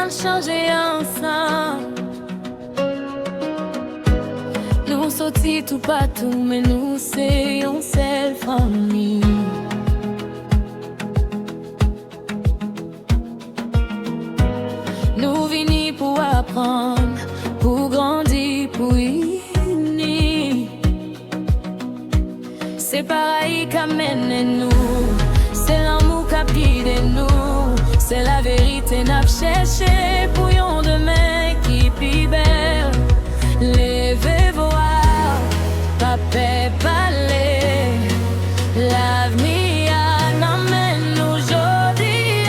pral changer ensemble. Nous sortis tout partout, mais nous c'est une seule famille. Nous venons pour apprendre, pour grandir, pour unir. C'est pareil qu'amène nous, c'est l'amour qui guide nous, c'est la vérité n'a cherché pour un demain qui plus belle. Levez voir, pas paix parler, l'avenir n'amène nous aujourd'hui.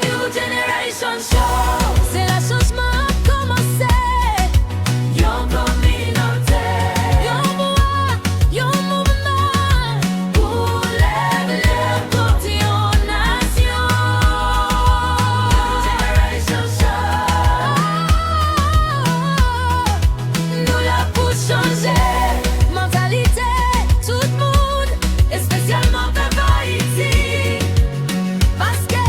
New Generation Show, c'est la changement a commencé. Yon communauté, yon voix, yon mouvement pour lever toute yon nation. New Generation Show, nous la pour changer mentalité, tout le monde, et spécialement peuple Haïti. Parce que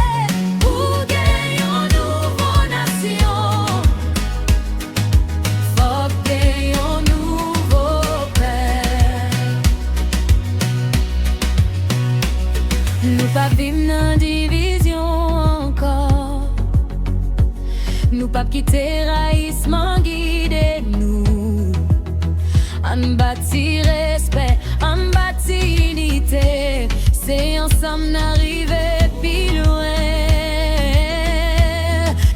pour gagner une nouvelle nation, faut gagner un nouveau père. Nous pas vivre dans division encore. Nous pas quitter raïsement guider nous. En bâti respect, en bâti unité. C'est ensemble d'arriver plus loin.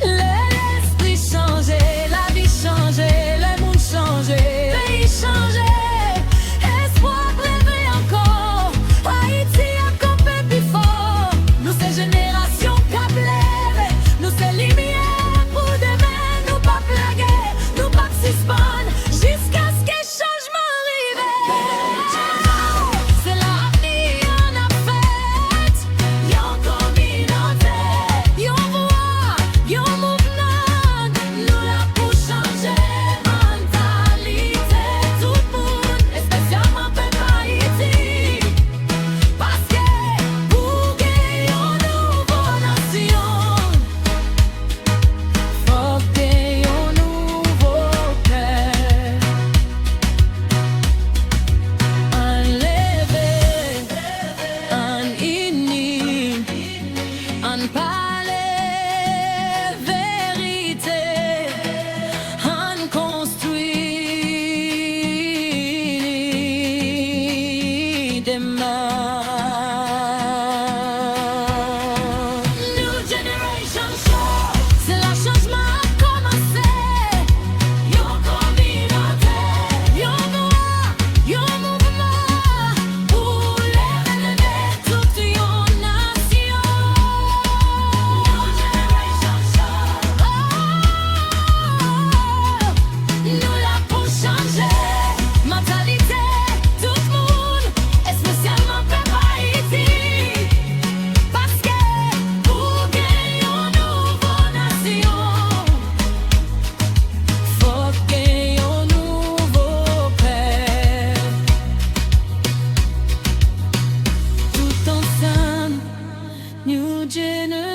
L'esprit changé, la vie changée, le monde changé, pays changé. Espoir rêver encore. Haïti a campé plus fort. Nous c'est génération qui a levé. Nous c'est lumière pour demain. Nous pas plaguer, nous pas suspendre jusqu'à ce que changement arrive. C'est l'avenir en a fait. Yon communauté, yon voix, yon mouvement. Nous la pour changer mentalité. Tout le monde, et spécialement peuple Haïti. Parce que pour gagner une nouvelle nation, faut gagner un nouveau cœur. En lever, en uni, en parler vérité, en construire demain. New Generation Show, c'est la changement a commencé. Yon communauté, yon voix, yon mouvement pour lever toute yon nation. New Generation Show, nous la pour changer mentalité, tout le monde, et spécialement peuple Haïti. Parce que pour gagner une nouvelle nation, faut gagner un nouveau père. Tout ensemble, New Generation.